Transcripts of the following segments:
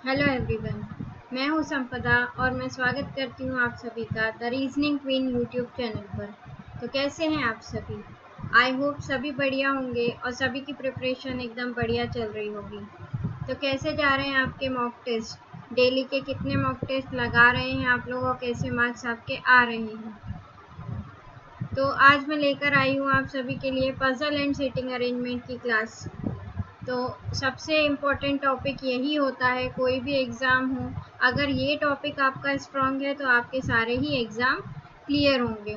Hello everyone, मैं हूं संपदा और मैं स्वागत करती हूं आप सभी का the reasoning queen YouTube channel पर। तो कैसे हैं आप सभी? आई होप सभी बढ़िया होंगे और सभी की प्रिपरेशन एकदम बढ़िया चल रही होगी। तो कैसे जा रहे हैं आपके मॉक टेस्ट? डेली के कितने मॉक टेस्ट लगा रहे हैं आप लोग और कैसे मार्क्स आपके आ रहे हैं? तो आज मैं लेकर आई हूँ आप सभी के लिए पजल एंड सीटिंग अरेंजमेंट की क्लास। तो सबसे इम्पोर्टेंट टॉपिक यही होता है, कोई भी एग्ज़ाम हो, अगर ये टॉपिक आपका स्ट्रॉन्ग है तो आपके सारे ही एग्ज़ाम क्लियर होंगे।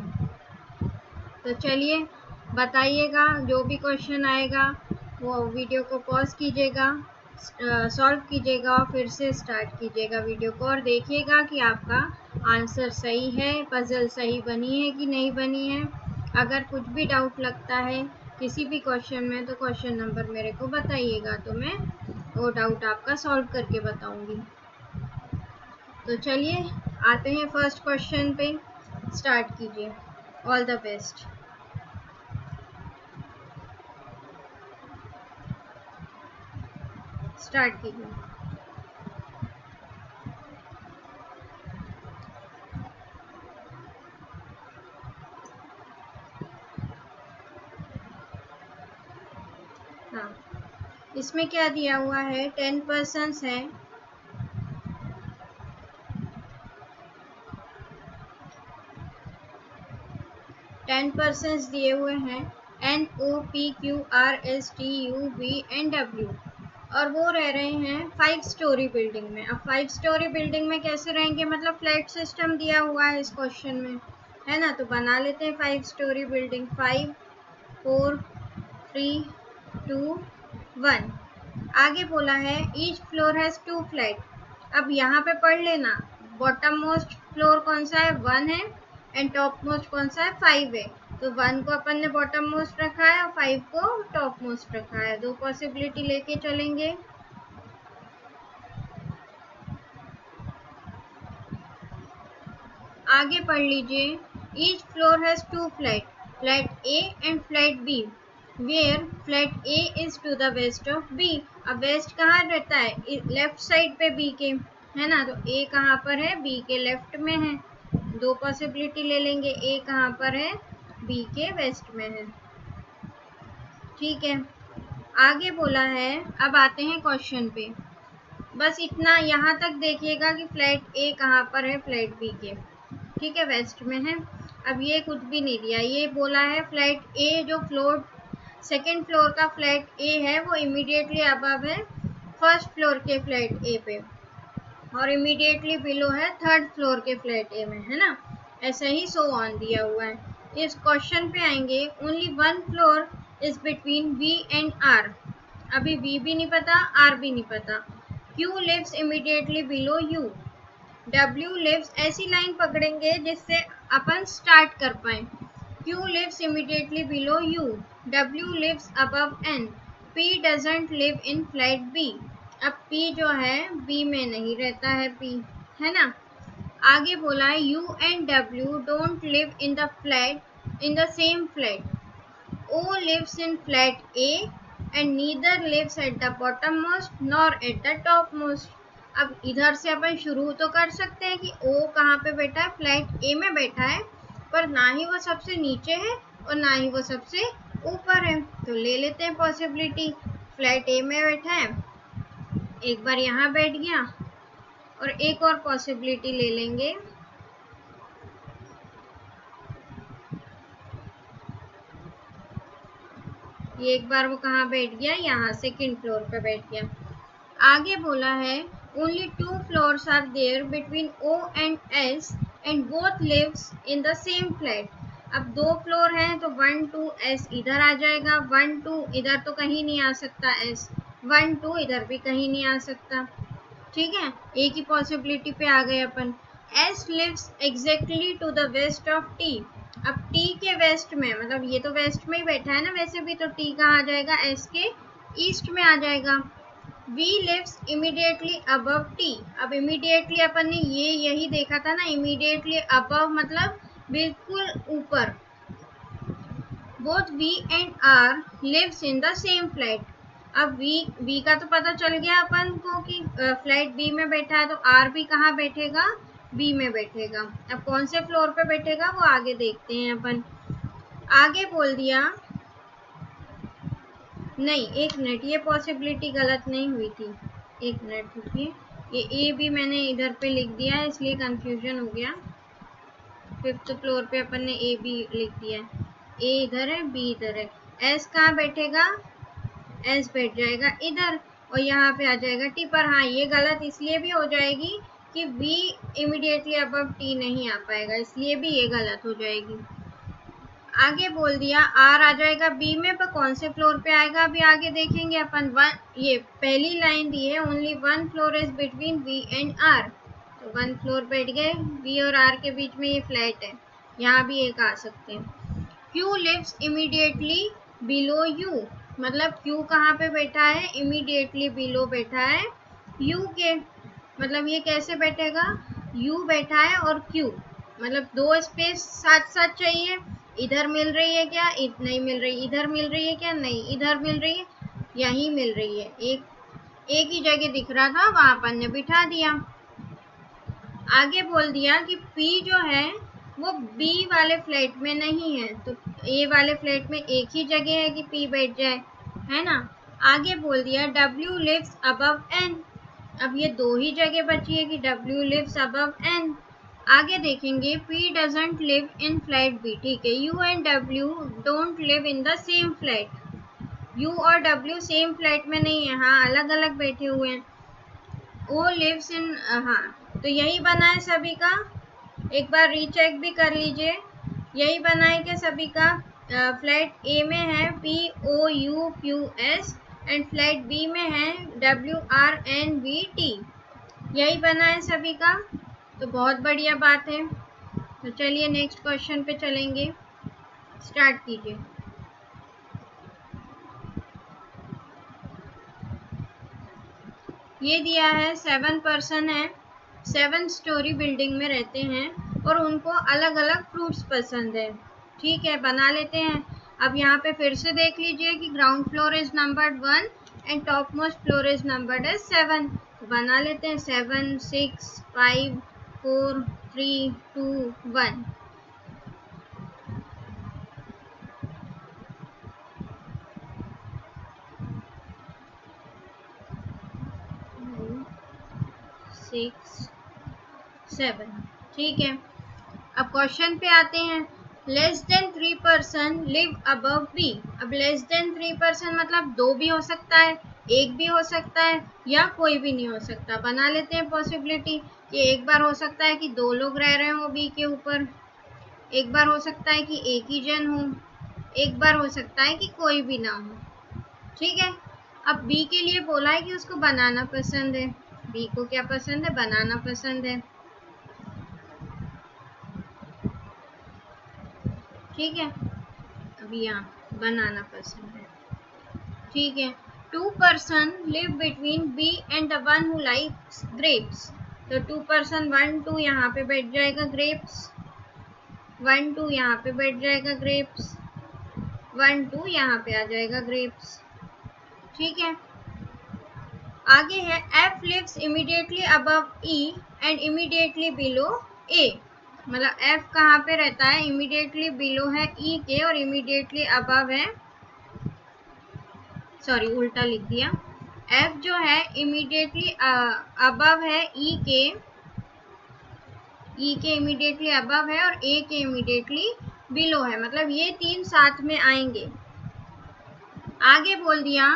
तो चलिए बताइएगा, जो भी क्वेश्चन आएगा वो वीडियो को पॉज कीजिएगा, सॉल्व कीजिएगा और फिर से स्टार्ट कीजिएगा वीडियो को और देखिएगा कि आपका आंसर सही है, पजल सही बनी है कि नहीं बनी है। अगर कुछ भी डाउट लगता है किसी भी क्वेश्चन में तो क्वेश्चन नंबर मेरे को बताइएगा, तो मैं वो डाउट आपका सॉल्व करके बताऊंगी। तो चलिए आते हैं फर्स्ट क्वेश्चन पे, स्टार्ट कीजिए। All the best. स्टार्ट कीजिए। हाँ, इसमें क्या दिया हुआ है? 10% है, 10% दिए हुए हैं NOPQRSTUVNW और वो रह रहे हैं 5 स्टोरी बिल्डिंग में। अब 5 स्टोरी बिल्डिंग में कैसे रहेंगे? मतलब फ्लैट सिस्टम दिया हुआ है इस क्वेश्चन में, है ना। तो बना लेते हैं 5 स्टोरी बिल्डिंग। 5 4 3 2 1। आगे बोला है ईच फ्लोर हैज 2 फ्लैट। अब यहाँ पे पढ़ लेना, बॉटम मोस्ट फ्लोर कौन सा है? 1 है, एंड टॉप मोस्ट कौन सा है? 5 है। तो 1 को अपन ने बॉटम मोस्ट रखा है और 5 को टॉप मोस्ट रखा है। दो पॉसिबिलिटी लेके चलेंगे। आगे पढ़ लीजिए, each floor has 2 flat, flat A and flat B, where flat A is to the west of B. अब वेस्ट कहाँ रहता है? लेफ्ट साइड पे बी के, है ना। तो ए कहाँ पर है? बी के लेफ्ट में है। दो पॉसिबिलिटी ले लेंगे, ए कहाँ पर है? बी के वेस्ट में है। ठीक है, आगे बोला है, अब आते हैं क्वेश्चन पे। बस इतना यहाँ तक देखिएगा कि फ्लैट ए कहाँ पर है? फ्लैट बी के, ठीक है, वेस्ट में है। अब ये कुछ भी नहीं दिया, ये बोला है फ्लैट ए जो फ्लोर सेकेंड फ्लोर का फ्लैट ए है वो इमीडिएटली अबव है फर्स्ट फ्लोर के फ्लैट ए पे और इमीडिएटली बिलो है थर्ड फ्लोर के फ्लैट ए में, है ना। ऐसे ही सो ऑन दिया हुआ है। इस क्वेश्चन पे आएंगे, only 1 floor is between V and R. अभी वी भी नहीं पता, आर भी नहीं पता। Q lives immediately below U, W lives, ऐसी लाइन पकड़ेंगे जिससे अपन स्टार्ट कर पाए। Q lives immediately below U, W lives above N, P doesn't live in flat B. अब पी जो है बी में नहीं रहता है, पी, है ना। आगे बोला है you and W don't live in the flat in the same flat, O lives in flat A and neither lives at the bottommost nor at the topmost. अब इधर से अपन शुरू तो कर सकते हैं कि O कहाँ पे बैठा है? फ्लैट A में बैठा है, पर ना ही वो सबसे नीचे है और ना ही वो सबसे ऊपर है। तो ले लेते हैं पॉसिबिलिटी, फ्लैट A में बैठा है, एक बार यहाँ बैठ गया और एक और पॉसिबिलिटी ले लेंगे, ये एक बार वो कहाँ बैठ गया? यहाँ सेकेंड फ्लोर पे बैठ गया। आगे बोला है only 2 floors are there between O and S and both lives in the same flat. अब 2 फ्लोर हैं तो 1 2 S इधर आ जाएगा, 1 2 इधर तो कहीं नहीं आ सकता S, 1 2 इधर भी कहीं नहीं आ सकता। ठीक है, एक ही पॉसिबिलिटी पे आ गए अपन। S lives exactly to the west of T। अब T के वेस्ट में, मतलब ये तो वेस्ट में ही बैठा है ना वैसे भी, तो T कहाँ आ जाएगा? S के ईस्ट में आ जाएगा। V lives immediately above T। अब immediately अपन ने ये यही देखा था ना, immediately above मतलब बिल्कुल ऊपर। Both V and R lives in the same flat। अब बी का तो पता चल गया अपन को कि फ्लैट बी में बैठा है, तो आर भी कहाँ बैठेगा, बी में बैठेगा। अब कौन से फ्लोर पे बैठेगा वो आगे देखते हैं अपन। आगे बोल दिया, नहीं एक मिनट, ये पॉसिबिलिटी गलत नहीं हुई थी, एक मिनट रुकिए, ये ए भी मैंने इधर पे लिख दिया है इसलिए कंफ्यूजन हो गया। 5th फ्लोर पे अपन ने ए बी लिख दिया है, ए इधर है बी इधर है। एस कहाँ बैठेगा, एस बैठ जाएगा इधर और यहाँ पे आ जाएगा टी पर। हाँ ये गलत इसलिए भी हो जाएगी कि बी इमीडिएटली अबव टी नहीं आ पाएगा, इसलिए भी ये गलत हो जाएगी। आगे बोल दिया आर आ जाएगा बी में, पर कौन से फ्लोर पे आएगा अभी आगे देखेंगे अपन। ये पहली लाइन दी है, only 1 floor is between B and R, तो 1 फ्लोर बैठ गए, बी और आर के बीच में ये फ्लैट है, यहाँ भी एक आ सकते हैं। Q lives immediately below U, मतलब क्यू कहाँ पे बैठा है, इमीडिएटली बिलो बैठा है यू के, मतलब ये कैसे बैठेगा, यू बैठा है और क्यू, मतलब दो स्पेस साथ साथ चाहिए, इधर मिल रही है क्या, नहीं मिल रही, इधर मिल रही है क्या, नहीं इधर मिल रही है, यहीं मिल रही है, एक ही जगह दिख रहा था वहां अपन ने बिठा दिया। आगे बोल दिया कि P जो है वो B वाले फ्लैट में नहीं है, तो A वाले फ्लैट में एक ही जगह है कि P बैठ जाए, है ना। आगे बोल दिया W lives above N, अब ये दो ही जगह बची है कि W lives above N। आगे देखेंगे P doesn't live in flat B, ठीक है, U and W don't live in the same flat, U और W सेम फ्लैट में नहीं है, हाँ अलग अलग बैठे हुए हैं। O lives in, हाँ तो यही बना है सभी का, एक बार रीचेक भी कर लीजिए, यही बना है कि सभी का। फ्लैट ए में है POUQS एंड फ्लैट बी में है WRNBT, यही बना है सभी का, तो बहुत बढ़िया बात है। तो चलिए नेक्स्ट क्वेश्चन पे चलेंगे, स्टार्ट कीजिए। ये दिया है 7 पर्सन है, 7 स्टोरी बिल्डिंग में रहते हैं और उनको अलग अलग फ्रूट्स पसंद है, ठीक है बना लेते हैं। अब यहाँ पे फिर से देख लीजिए कि ground floor is numbered 1 and top most floor is numbered as 7, तो बना लेते हैं 7 6 5 4 3 2 1। सिक्स 7, ठीक है। अब क्वेश्चन पे आते हैं, less than 3 person live above B. अब लेस देन 3 पर्सन मतलब दो भी हो सकता है, एक भी हो सकता है या कोई भी नहीं हो सकता। बना लेते हैं पॉसिबिलिटी कि एक बार हो सकता है कि दो लोग रह रहे हो बी के ऊपर, एक बार हो सकता है कि एक ही जन हो, एक बार हो सकता है कि कोई भी ना हो, ठीक है। अब बी के लिए बोला है कि उसको बनाना पसंद है, बी को क्या पसंद है, बनाना पसंद है, ठीक है। अभी यहाँ बनाना पसंद है, ठीक है। 2 person live between B and the one who likes grapes, तो 2 पर्सन 1 2 यहाँ पे बैठ जाएगा ग्रेप्स, 1 2 यहाँ पे बैठ जाएगा ग्रेप्स, 1 2 यहाँ पे आ जाएगा ग्रेप्स, ठीक है। आगे है F lives immediately above E and immediately below A, मतलब F कहाँ पे रहता है, इमीडिएटली बिलो है E के और इमीडिएटली अबव है, सॉरी उल्टा लिख दिया, F जो है इमीडिएटली अबव है E के इमीडिएटली अबव है और A के इमीडिएटली बिलो है, मतलब ये तीन साथ में आएंगे। आगे बोल दिया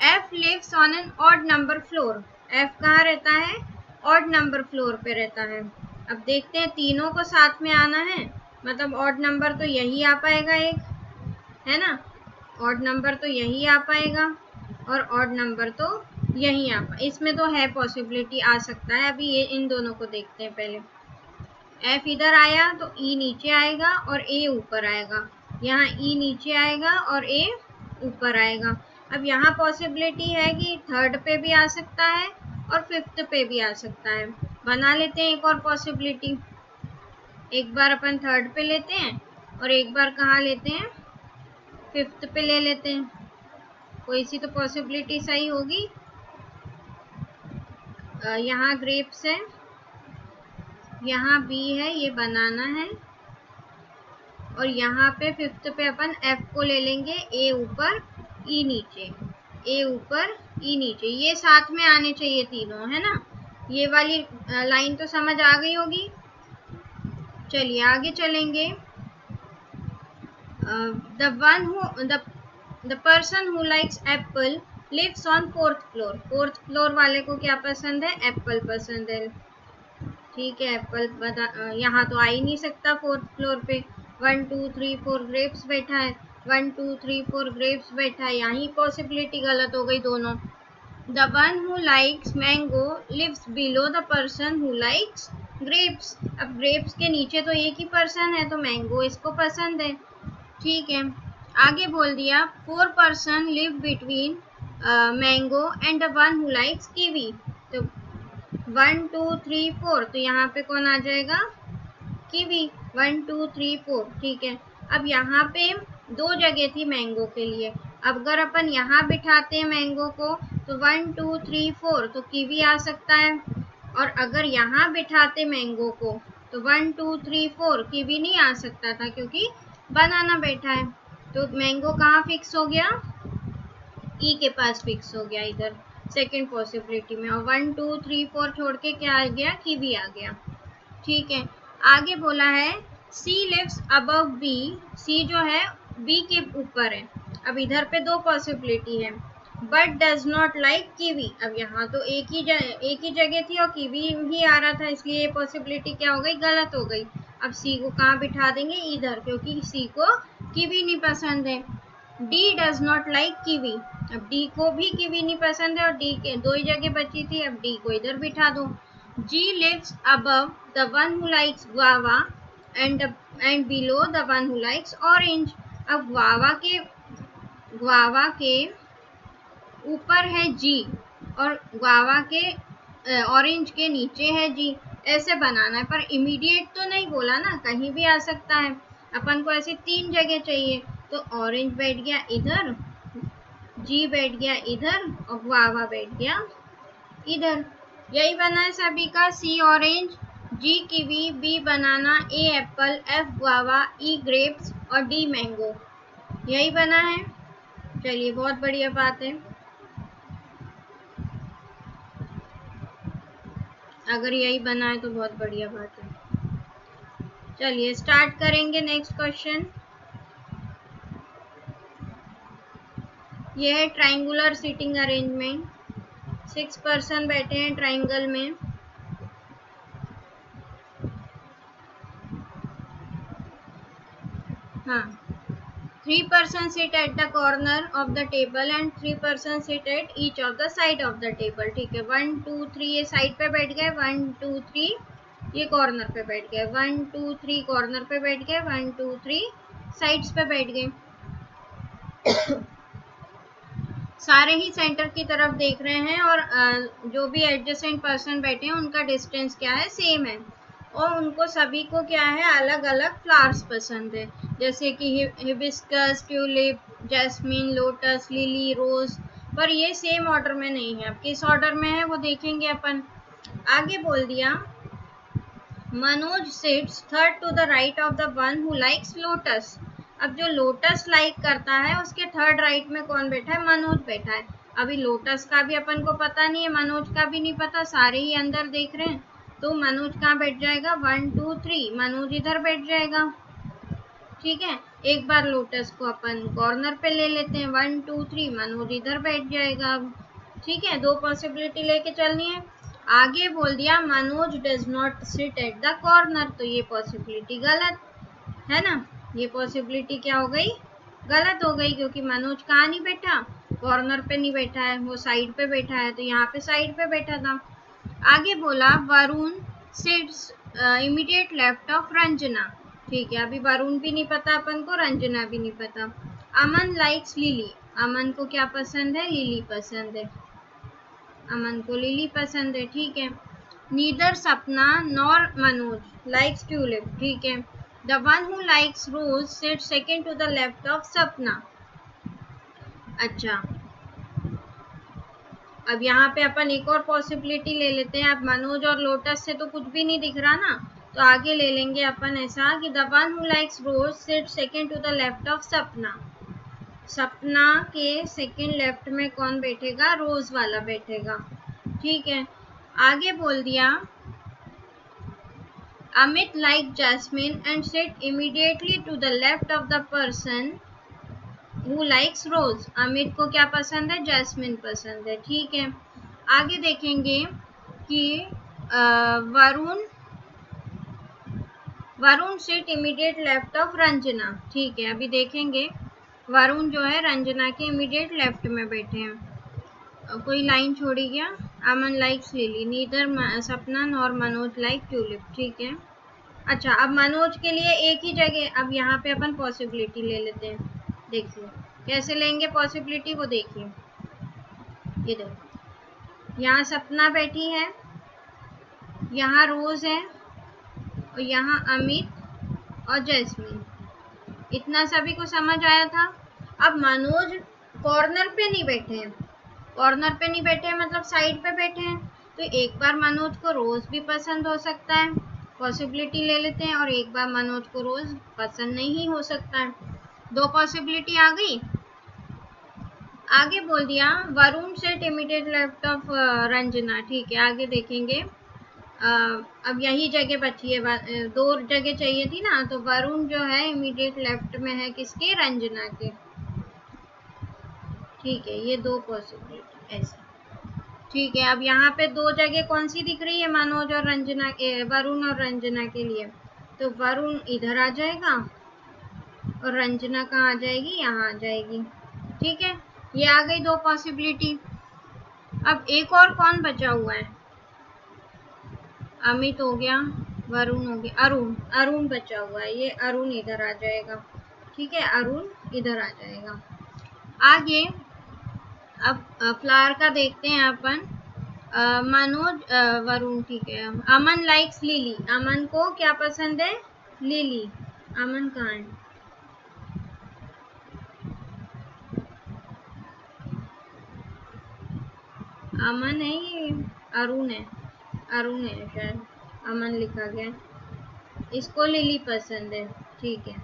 F lives on an odd number floor, F कहाँ रहता है, ऑड नंबर फ्लोर पे रहता है। अब देखते हैं तीनों को साथ में आना है, मतलब ऑड नंबर तो यही आ पाएगा एक, है ना, ऑड नंबर तो यही आ पाएगा और ऑड नंबर तो यही आ पाएगा, इसमें तो है पॉसिबिलिटी आ सकता है। अभी ये इन दोनों को देखते हैं पहले, F इधर आया तो E नीचे आएगा और A ऊपर आएगा, यहाँ E नीचे आएगा और A ऊपर आएगा। अब यहाँ पॉसिबिलिटी है कि थर्ड पे भी आ सकता है और 5th पे भी आ सकता है। बना लेते हैं एक और पॉसिबिलिटी, एक बार अपन थर्ड पे लेते हैं और एक बार कहाँ लेते हैं, 5th पे ले लेते हैं। कोई सी तो पॉसिबिलिटी सही होगी। यहाँ ग्रेप्स है, यहाँ बी है, ये बनाना है, और यहाँ पे फिफ्थ पे अपन एफ को ले लेंगे, ए ऊपर ई नीचे, ए ऊपर ई नीचे, ये साथ में आने चाहिए तीनों, है ना। ये वाली लाइन तो समझ आ गई होगी। चलिए आगे चलेंगे। The person who likes apple lives on fourth floor. Fourth floor वाले को क्या पसंद है? एप्पल पसंद है। ठीक है, एप्पल यहाँ तो आ ही नहीं सकता फोर्थ फ्लोर पे। 1 2 3 4 ग्रेप्स बैठा है, 1 2 3 4 ग्रेप्स बैठा है, यहाँ पॉसिबिलिटी गलत हो गई दोनों। The one who likes mango lives below the person who likes grapes. अब ग्रेप्स के नीचे तो एक ही पर्सन है, तो मैंगो इसको पसंद है। ठीक है, आगे बोल दिया 4 person live between mango and the one who likes kiwi. तो 1 2 3 4, तो यहाँ पे कौन आ जाएगा? कीवी। 1 2 3 4। ठीक है, अब यहाँ पे दो जगह थी मैंगो के लिए। अब अगर अपन यहाँ बिठाते हैं मैंगो को, तो 1 2 3 4, तो कीवी आ सकता है। और अगर यहाँ बिठाते मैंगो को, तो 1 2 3 4 कीवी नहीं आ सकता था, क्योंकि बनाना बैठा है। तो मैंगो कहाँ फिक्स हो गया? ई के पास फिक्स हो गया, इधर सेकेंड पॉसिबिलिटी में। और 1 2 3 4 छोड़ के क्या आ गया? कीवी आ गया। ठीक है, आगे बोला है सी लिव्स अबव बी। सी जो है बी के ऊपर है। अब इधर पे दो पॉसिबिलिटी है, but does not like kiwi. अब यहाँ तो एक ही जगह थी और कीवी ही आ रहा था, इसलिए ये पॉसिबिलिटी क्या हो गई? गलत हो गई। अब सी को कहाँ बिठा देंगे? इधर, क्योंकि सी को कीवी नहीं पसंद है। D does not like kiwi. अब डी को भी कीवी नहीं पसंद है, और डी के दो ही जगह बची थी, अब डी को इधर बिठा दो। G lives above the one who likes guava and below the one who likes orange. अब guava के ऊपर है G और guava के ऑरेंज के नीचे है G। ऐसे बनाना है, पर इमीडिएट तो नहीं बोला ना, कहीं भी आ सकता है। अपन को ऐसे तीन जगह चाहिए, तो ऑरेंज बैठ गया इधर, G बैठ गया इधर, और guava बैठ गया इधर। यही बना है सभी का। सी ऑरेंज, जी कीवी, बी बनाना, ए एप्पल, एफ गुआवा, ई ग्रेप्स और डी मैंगो। यही बना है। चलिए, बहुत बढ़िया बात है। अगर यही बना है तो बहुत बढ़िया बात है। चलिए स्टार्ट करेंगे नेक्स्ट क्वेश्चन। यह है ट्राइंगुलर सीटिंग अरेंजमेंट। 6 पर्सन बैठे हैं ट्राइंगल में। हाँ, 3 person sit at the corner of the table and 3 person sit at each of the side of the table। ठीक है, 1 2 3 ये साइड पे बैठ गए, 1 2 3 ये कॉर्नर पे बैठ गए, 1 2 3 कॉर्नर पे बैठ गए, 1 2 3 साइड्स पे बैठ गए। सारे ही सेंटर की तरफ देख रहे हैं, और जो भी एडजेसेंट पर्सन बैठे हैं उनका डिस्टेंस क्या है? सेम है। और उनको सभी को क्या है? अलग अलग फ्लावर्स पसंद है, जैसे कि hibiscus, tulip, jasmine, lotus, lily, rose. पर ये सेम ऑर्डर में नहीं है। अब किस ऑर्डर में है वो देखेंगे अपन। आगे बोल दिया Manoj sits third to the right of the one who likes lotus. अब जो लोटस लाइक करता है उसके थर्ड राइट में कौन बैठा है? मनोज बैठा है। अभी लोटस का भी अपन को पता नहीं है, मनोज का भी नहीं पता, सारे ही अंदर देख रहे हैं, तो मनोज कहाँ बैठ जाएगा? 1 2 3 मनोज इधर बैठ जाएगा। ठीक है, एक बार लोटस को अपन कॉर्नर पे ले लेते हैं, 1 2 3 मनोज इधर बैठ जाएगा। ठीक है, दो पॉसिबिलिटी लेके चलनी है। आगे बोल दिया Manoj does not sit at the corner, तो ये पॉसिबिलिटी गलत है ना। ये पॉसिबिलिटी क्या हो गई? गलत हो गई, क्योंकि मनोज कहाँ नहीं बैठा? कॉर्नर पे नहीं बैठा है, वो साइड पे बैठा है, तो यहाँ पे साइड पे बैठा था। आगे बोला Varun sits immediate left of Ranjana. ठीक है, अभी वरुण भी नहीं पता अपन को, रंजना भी नहीं पता। अमन लाइक्स लिली। अमन को क्या पसंद है? लिली पसंद है। अमन को लिली पसंद है। ठीक है, नीदर सपना नॉर मनोज लाइक्स ट्यूलिप। ठीक है, the one who likes rose sit second to the left of Sapna. अच्छा, अब यहाँ पे अपन एक और पॉसिबिलिटी ले लेते हैं। अब मनोज और लोटस से तो कुछ भी नहीं दिख रहा ना, तो आगे ले लेंगे अपन ऐसा कि the one who likes rose sit second to the left of Sapna. Sapna के सेकंड लेफ्ट में कौन बैठेगा? रोज वाला बैठेगा। ठीक है, आगे बोल दिया Amit like jasmine and sit immediately to the left of the person who likes rose. Amit को क्या पसंद है? जैस्मिन पसंद है। ठीक है, आगे देखेंगे कि Varun sit immediate left of Ranjana. ठीक है, अभी देखेंगे वरुण जो है रंजना के इमीडिएट लेफ्ट में बैठे हैं। कोई लाइन छोड़ी क्या? अमन लाइक्स लिली, नीदर सपना नॉर मनोज लाइक ट्यूलिप। ठीक है, अच्छा अब मनोज के लिए एक ही जगह, अब यहाँ पे अपन पॉसिबिलिटी ले लेते हैं। देखिए कैसे लेंगे पॉसिबिलिटी, वो देखिए। ये देखो, यहाँ सपना बैठी है, यहाँ रोज है, और यहाँ अमित और जैस्मिन। इतना सभी को समझ आया था। अब मनोज कॉर्नर पे नहीं बैठे हैं, कॉर्नर पे नहीं बैठे हैं मतलब साइड पे बैठे हैं, तो एक बार मनोज को रोज भी पसंद हो सकता है, पॉसिबिलिटी ले लेते हैं, और एक बार मनोज को रोज पसंद नहीं हो सकता है। दो पॉसिबिलिटी आ गई। आगे बोल दिया Varun set immediate left of Ranjana. ठीक है, आगे देखेंगे। अब यही जगह बची है, दो जगह चाहिए थी ना, तो वरुण जो है इमीडिएट लेफ्ट में है किसके? रंजना के। ठीक है, ये दो पॉसिबिलिटी ऐसे। ठीक है, अब यहाँ पे दो जगह कौन सी दिख रही है? मनोज और रंजना के, वरुण और रंजना के लिए। तो वरुण इधर आ जाएगा और रंजना कहाँ आ जाएगी? यहाँ आ जाएगी। ठीक है, ये आ गई दो पॉसिबिलिटी। अब एक और कौन बचा हुआ है? अमित हो गया, वरुण हो गया, अरुण बचा हुआ है। ये अरुण इधर आ जाएगा। ठीक है, अरुण इधर आ जाएगा। आगे अब फ्लावर का देखते हैं अपन। मनोज वरुण, ठीक है। अमन लाइक्स लिली, अमन को क्या पसंद है? लिली। अमन कहाँ है? अमन है, ये अरुण है, अरुण है शायद, अमन लिखा गया। इसको लिली पसंद है। ठीक है,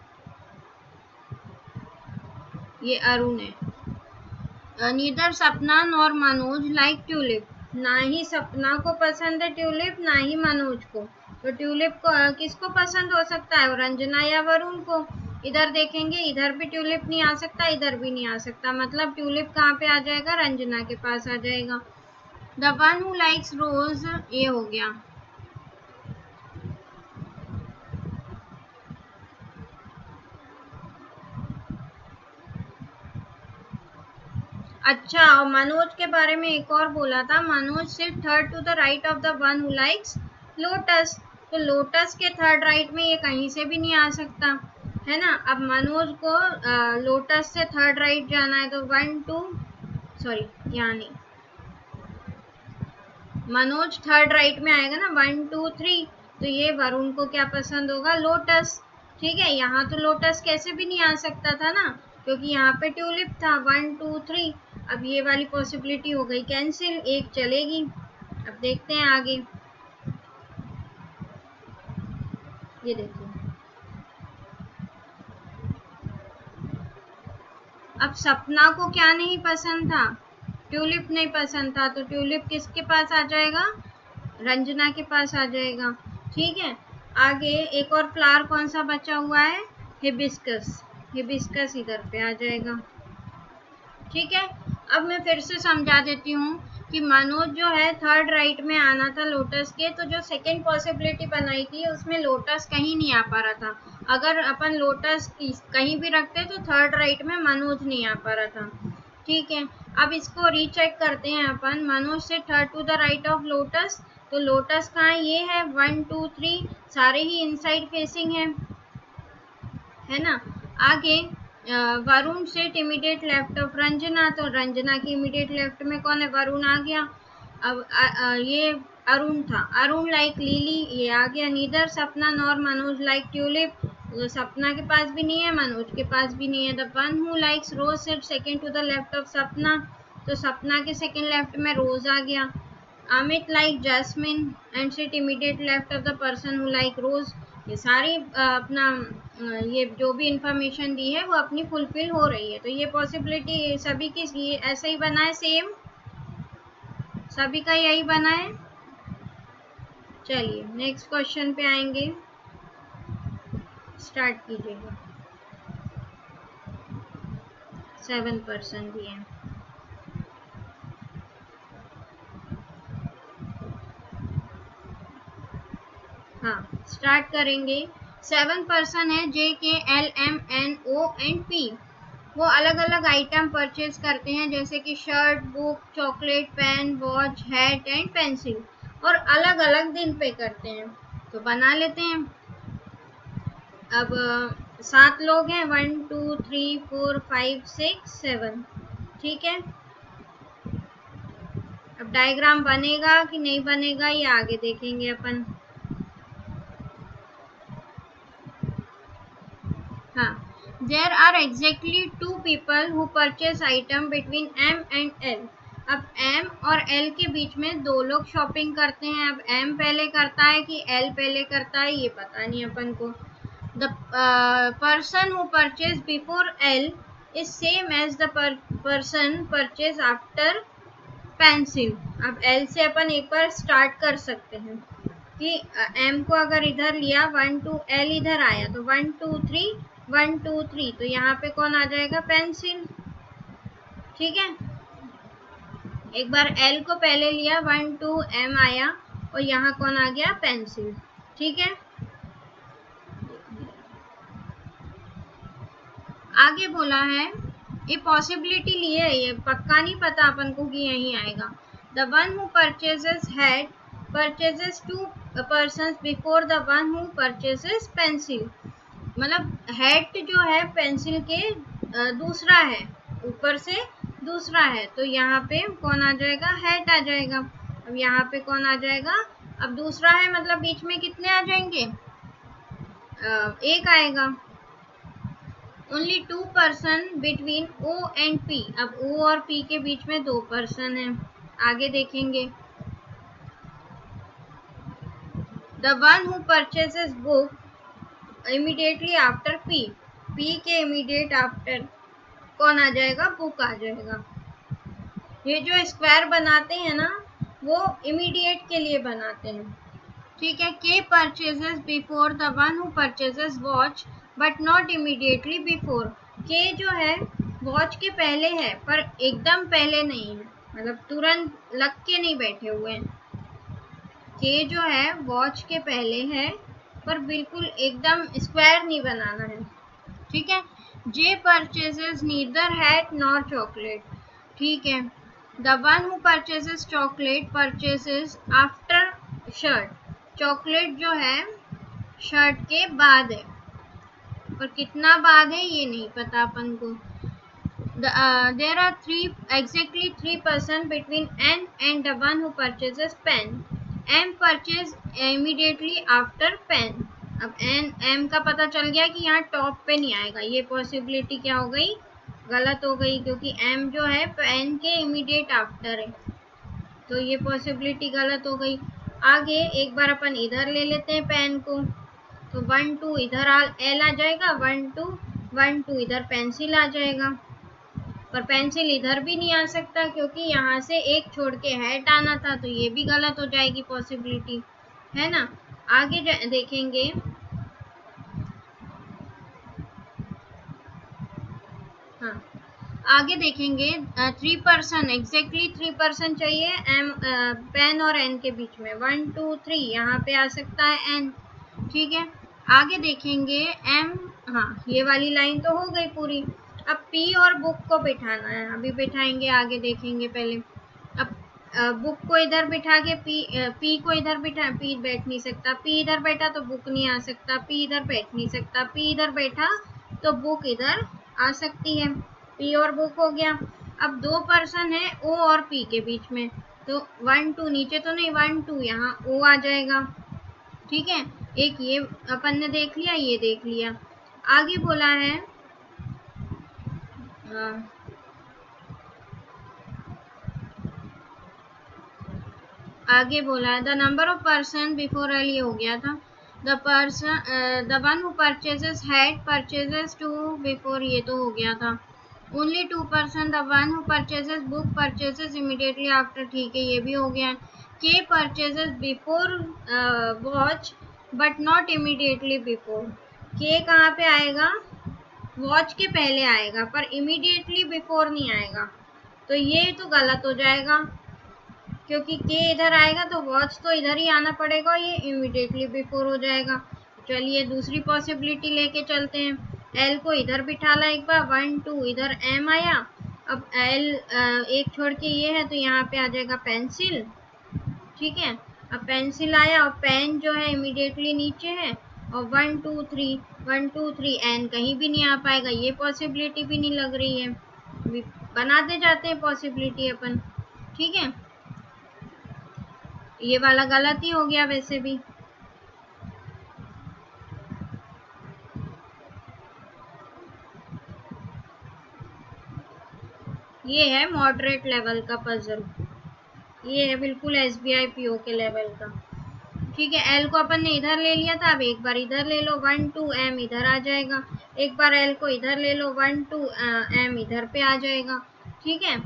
ये अरुण है। नीदर सपना नॉर मनोज लाइक ट्यूलिप, ना ही सपना को पसंद है ट्यूलिप, ना ही मनोज को। तो ट्यूलिप को किसको पसंद हो सकता है? रंजना या वरुण को। इधर देखेंगे, इधर भी ट्यूलिप नहीं आ सकता, इधर भी नहीं आ सकता, मतलब ट्यूलिप कहाँ पे आ जाएगा? रंजना के पास आ जाएगा। द वन हु लाइक्स रोज, ये हो गया। अच्छा, और मनोज के बारे में एक और बोला था, Manoj sit third to the right of the one who likes lotus. तो लोटस के थर्ड राइट में ये कहीं से भी नहीं आ सकता है ना। अब मनोज को लोटस से थर्ड राइट जाना है, तो 1 2 सॉरी यहाँ नहीं, मनोज थर्ड राइट में आएगा ना, 1 2 3। तो ये वरुण को क्या पसंद होगा? लोटस। ठीक है, यहाँ तो लोटस कैसे भी नहीं आ सकता था ना, क्योंकि यहाँ पे ट्यूलिप था। 1 2 3, अब ये वाली पॉसिबिलिटी हो गई कैंसिल, एक चलेगी। अब देखते हैं आगे। ये देखिए, अब सपना को क्या नहीं पसंद था? ट्यूलिप नहीं पसंद था, तो ट्यूलिप किसके पास आ जाएगा? रंजना के पास आ जाएगा। ठीक है, आगे एक और फ्लावर कौन सा बचा हुआ है? हिबिस्कस। हिबिस्कस इधर पे आ जाएगा। ठीक है, अब मैं फिर से समझा देती हूँ कि मनोज जो है थर्ड राइट में आना था लोटस के, तो जो सेकेंड पॉसिबिलिटी बनाई थी उसमें लोटस कहीं नहीं आ पा रहा था। अगर अपन लोटस कहीं भी रखते तो थर्ड राइट में मनोज नहीं आ पा रहा था। ठीक है, अब इसको रीचेक करते हैं अपन। मनोज से third to the right of lotus, तो लोटस कहाँ है? ये है। 1 2 3 सारे ही इनसाइड फेसिंग है ना। आगे Varun set immediate left of Ranjana, तो रंजना की इमीडिएट लेफ्ट में कौन है? वरुण आ गया। अब ये अरुण था, अरुण लाइक लिली, ये आ गया। नीदर सपना नॉर मनोज लाइक ट्यूलिप, तो सपना के पास भी नहीं है, मनोज के पास भी नहीं है। The one who likes rose set second to the left of Sapna, तो सपना के सेकंड लेफ्ट में रोज आ गया। Amit like jasmine and sit immediate left of the person who like rose. ये सारी अपना ये जो भी इंफॉर्मेशन दी है वो अपनी फुलफिल हो रही है। तो ये पॉसिबिलिटी सभी की ये ऐसा ही बना है, सेम सभी का यही बना है। चलिए नेक्स्ट क्वेश्चन पे आएंगे, स्टार्ट कीजिएगा। 7% भी है। हाँ स्टार्ट करेंगे। 7% है JKLMNO&P। वो अलग अलग आइटम परचेज करते हैं जैसे कि shirt, book, chocolate, pen, watch, hat and pencil, और अलग अलग दिन पे करते हैं। तो बना लेते हैं। अब 7 लोग हैं, 1 2 3 4 5 6 7, ठीक है। अब डायग्राम बनेगा कि नहीं बनेगा ये आगे देखेंगे अपन। हाँ, there are exactly 2 people who purchase item between M and L। अब M और L के बीच में 2 लोग शॉपिंग करते हैं। अब M पहले करता है कि L पहले करता है ये पता नहीं अपन को। The person who purchased before L is same as the person purchased after pencil। अब L से अपन एक बार स्टार्ट कर सकते हैं कि M को अगर इधर लिया 1 2 L इधर आया तो 1 2 3 1 2 3, तो यहाँ पे कौन आ जाएगा, पेंसिल, ठीक है। एक बार L को पहले लिया 1 2 M आया और यहाँ कौन आ गया, पेंसिल, ठीक है। आगे बोला है ये पॉसिबिलिटी लिए है, ये पक्का नहीं पता अपन को कि यही आएगा। The one who purchases hat purchases 2 persons before the one who purchases pencil. मतलब हैट जो है पेंसिल के दूसरा है, ऊपर से दूसरा है, तो यहाँ पे कौन आ जाएगा, हैट आ जाएगा। अब यहाँ पे कौन आ जाएगा, अब दूसरा है मतलब बीच में कितने आ जाएंगे, एक आएगा। Only 2 person between O and P। अब O और P के बीच में 2 person है, आगे देखेंगे। The one who purchases book immediately after P। P के इमीडिएट आफ्टर कौन आ जाएगा, बुक आ जाएगा। ये जो स्क्वायर बनाते हैं ना वो इमीडिएट के लिए बनाते हैं, ठीक है। K purchases before the one who purchases watch but not immediately before. K जो है वॉच के पहले है पर एकदम पहले नहीं है, मतलब तुरंत लग के नहीं बैठे हुए हैं। K जो है वॉच के पहले है पर बिल्कुल एकदम स्क्वायर नहीं बनाना है, ठीक है। J purchases neither hat nor chocolate, ठीक है। The one who purchases chocolate purchases after shirt. Chocolate जो है शर्ट के बाद है, पर कितना बाद है ये नहीं पता अपन को। There are exactly 3 person between N and the one who purchases pen। M purchase immediately after pen। अब M का पता चल गया कि यहाँ टॉप पे नहीं आएगा, ये पॉसिबिलिटी क्या हो गई, गलत हो गई, क्योंकि M जो है पेन के इमीडिएट आफ्टर है, तो ये पॉसिबिलिटी गलत हो गई। आगे एक बार अपन इधर ले लेते हैं पेन को, तो 1 2 इधर L आ जाएगा, 1 2 1 2 इधर पेंसिल आ जाएगा, पर पेंसिल इधर भी नहीं आ सकता क्योंकि यहाँ से एक छोड़ के हैट आना था, तो ये भी गलत हो जाएगी पॉसिबिलिटी, है ना। आगे देखेंगे। हाँ आगे देखेंगे 3 person एग्जैक्टली 3 person चाहिए M पेन और N के बीच में, 1 2 3 यहाँ पे आ सकता है N, ठीक है। आगे देखेंगे M, हाँ ये वाली लाइन तो हो गई पूरी। अब P और बुक को बिठाना है, अभी बिठाएंगे, आगे देखेंगे पहले। अब बुक को इधर बिठा के P को इधर बिठा, P बैठ नहीं सकता, P इधर बैठा तो बुक नहीं आ सकता, P इधर बैठ नहीं सकता, P इधर बैठा तो बुक इधर आ सकती है। P और बुक हो गया। अब 2 person है O और P के बीच में, तो 1 2 नीचे तो नहीं, 1 2 यहाँ O आ जाएगा, ठीक है। एक ये अपन ने देख लिया, ये देख लिया। आगे बोला है आगे बोला है the number of person before L, ये हो गया था। The one who purchases hat purchases two before, ये तो हो गया था। Only 2%, the one who purchases book purchases immediately after, ठीक है, ये भी हो गया। K purchases before watch but not immediately before, K कहाँ पे आएगा, वॉच के पहले आएगा पर इमीडिएटली बिफोर नहीं आएगा, तो ये तो गलत हो जाएगा क्योंकि के इधर आएगा तो वॉच तो इधर ही आना पड़ेगा, ये इमीडिएटली बिफोर हो जाएगा। चलिए दूसरी पॉसिबिलिटी लेके चलते हैं। एल को इधर बिठाला एक बार, 1 2, इधर एम आया, अब एल एक छोड़ के ये है तो यहाँ पे आ जाएगा पेंसिल, ठीक है। अब पेंसिल आया और पेन जो है इमीडिएटली नीचे है, और 1 2 3 1 2 3 एन कहीं भी नहीं आ पाएगा, ये पॉसिबिलिटी भी नहीं लग रही है, बनाते जाते हैं पॉसिबिलिटी अपन, ठीक है। ये वाला गलत ही हो गया वैसे भी। ये है मॉडरेट लेवल का पजल, ये है बिल्कुल SBI PO के लेवल का, ठीक है। एल को अपन ने इधर ले लिया था, अब एक बार इधर ले लो, 1 2 एम इधर आ जाएगा, एक बार एल को इधर ले लो, 1 2 एम इधर पे आ जाएगा, ठीक है।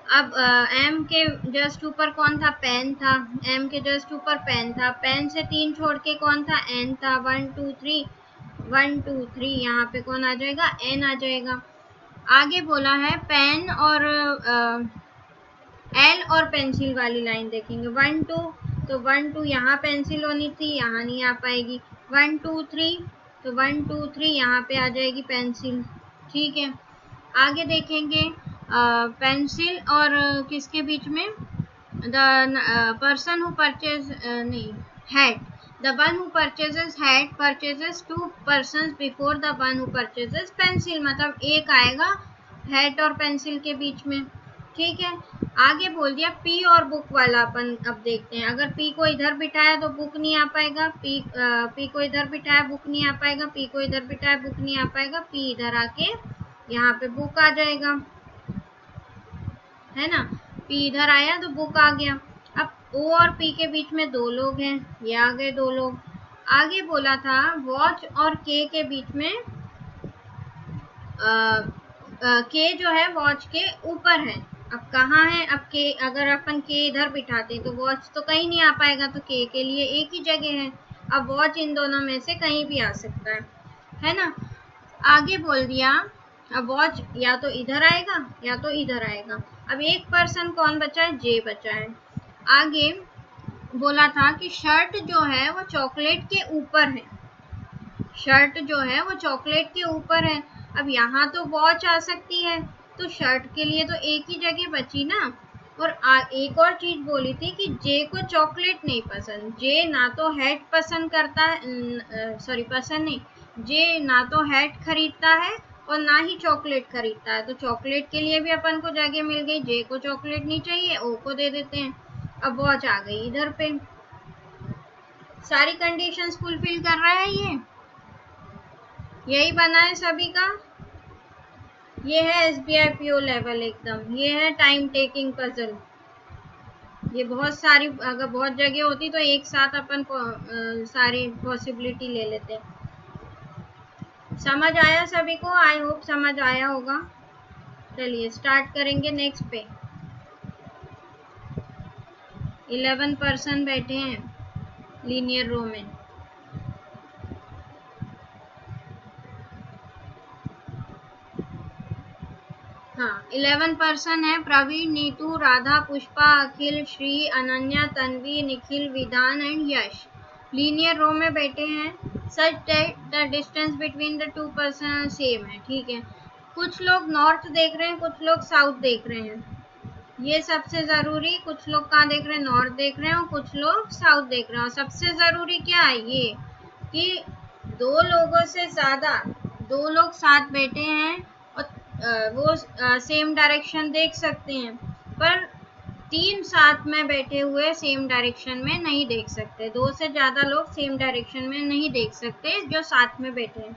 अब एम के जस्ट ऊपर कौन था, पेन था, एम के जस्ट ऊपर पेन था, पेन से 3 छोड़ के कौन था, एन था, 1 2 3 1 2 3, यहाँ पे कौन आ जाएगा, एन आ जाएगा। आगे बोला है पेन और एल और पेंसिल वाली लाइन देखेंगे, 1 2, तो 1 2 यहाँ पेंसिल होनी थी, यहाँ नहीं आ पाएगी, 1 2 3, तो 1 2 3 यहाँ पे आ जाएगी पेंसिल, ठीक है। आगे देखेंगे पेंसिल और किसके बीच में, द पर्सन हु परचेज नहीं, had, the one who purchases hat purchases 2 persons before the one who purchases pencil, मतलब एक आएगा हैड और पेंसिल के बीच में, ठीक है। आगे बोल दिया पी और बुक वाला, अपन अब देखते हैं। अगर पी को इधर बिठाया तो बुक नहीं आ पाएगा, पी को इधर बिठाया बुक नहीं आ पाएगा, पी को इधर बिठाया बुक नहीं आ पाएगा, पी इधर आके यहाँ पे बुक आ जाएगा, है ना। पी इधर आया तो बुक आ गया। अब ओ और पी के बीच में 2 लोग हैं, ये आ गए 2 लोग। आगे बोला था वॉच और के बीच में, के जो है वॉच के ऊपर है, अब कहाँ है, अब के अगर अपन के इधर बिठाते तो वॉच तो कहीं नहीं आ पाएगा, तो के लिए एक ही जगह है, अब वॉच इन दोनों में से कहीं भी आ सकता है ना। आगे बोल दिया अब वॉच या तो इधर आएगा या तो इधर आएगा। अब एक पर्सन कौन बचा है, जे बचा है। आगे बोला था कि शर्ट जो है वो चॉकलेट के ऊपर है, शर्ट जो है वो चॉकलेट के ऊपर है। अब यहाँ तो वॉच आ सकती है, तो शर्ट के लिए तो एक ही जगह बची ना। और एक और चीज बोली थी कि जे को चॉकलेट नहीं पसंद, जे ना तो हैट पसंद करता है, सॉरी पसंद नहीं, जे ना तो हैट खरीदता है और ना ही चॉकलेट खरीदता है, तो चॉकलेट के लिए भी अपन को जगह मिल गई, जे को चॉकलेट नहीं चाहिए, ओ को दे देते हैं। अब वॉच आ गई इधर पे, सारी कंडीशंस फुलफिल कर रहा है ये, यही बना है सभी का। ये है SBI PO लेवल एकदम, ये है टाइम टेकिंग पजल। ये बहुत सारी, अगर बहुत जगह होती तो एक साथ अपन सारी पॉसिबिलिटी ले लेते। समझ आया सभी को, आई होप समझ आया होगा। चलिए स्टार्ट करेंगे नेक्स्ट पे। 11 पर्सन बैठे हैं लीनियर रो में। हाँ 11 पर्सन है, प्रवीण, नीतू, राधा, पुष्पा, अखिल, श्री, अनन्या, तन्वी, निखिल, विधान एंड यश लीनियर रो में बैठे हैं। Such that the distance between the 2 person same है, ठीक है। कुछ लोग नॉर्थ देख रहे हैं, कुछ लोग साउथ देख रहे हैं, ये सबसे जरूरी। कुछ लोग कहाँ देख रहे हैं, नॉर्थ देख रहे हैं, और कुछ लोग साउथ देख रहे हैं। और सबसे जरूरी क्या है ये कि 2 लोगों से ज्यादा, 2 लोग साथ बैठे हैं और वो सेम डायरेक्शन देख सकते हैं, पर 3 साथ में बैठे हुए सेम डायरेक्शन में नहीं देख सकते। 2 से ज्यादा लोग सेम डायरेक्शन में नहीं देख सकते जो साथ में बैठे हैं,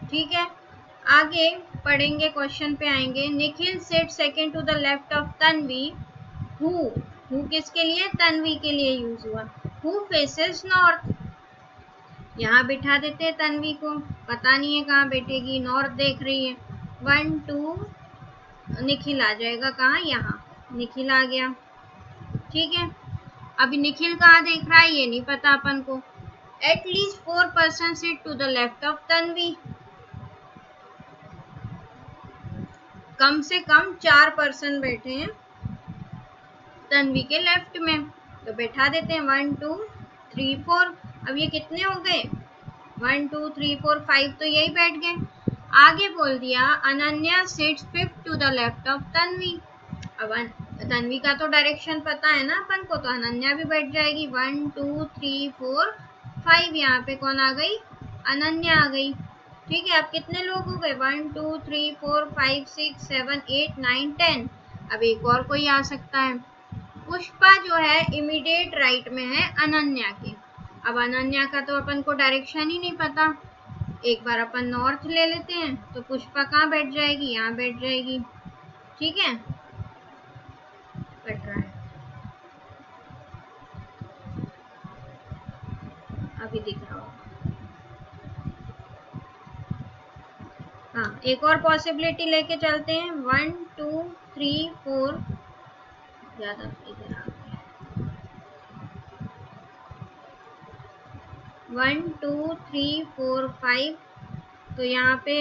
ठीक है। आगे पढ़ेंगे, क्वेश्चन पे आएंगे। Nikhil set second to the left of Tanvi who who किसके लिए, तन्वी के लिए यूज हुआ। हु फेसेस नॉर्थ, यहाँ बिठा देते हैं तन्वी को, पता नहीं है कहाँ बैठेगी, नॉर्थ देख रही है। 1 2 निखिल आ जाएगा कहाँ, यहाँ निखिल आ गया। ठीक है, अभी निखिल कहाँ देख रहा है ये नहीं पता अपन को। At least 4 person sit to the left of Tanvi, कम से कम 4 पर्सन बैठे हैं तन्वी के लेफ्ट में, तो बैठा देते हैं 1 2 3 4। अब ये कितने हो गए, 1 2 3 4 5, तो यही बैठ गए। आगे बोल दिया Ananya sits 5th to the left of Tanvi. अब तन्वी का तो डायरेक्शन पता है ना अपन को, तो अनन्या भी बैठ जाएगी। 1 2 3 4 5, यहाँ पे कौन आ गई, अनन्या आ गई। ठीक है, अब कितने लोग हो गए, 1 2 3 4 5 6 7 8 9 10। अब एक और कोई आ सकता है, पुष्पा जो है इमीडिएट राइट में है अनन्या के। अब अनन्या का तो अपन को डायरेक्शन ही नहीं पता, एक बार अपन नॉर्थ ले लेते हैं, तो पुष्पा कहाँ बैठ जाएगी, यहाँ बैठ जाएगी। ठीक है, कट रहा है, अभी दिख रहा होगा। हाँ, एक और पॉसिबिलिटी लेके चलते हैं। 1 2 3 4, ज्यादा इधर आ गए, 1 2 3 4 5, तो यहाँ पे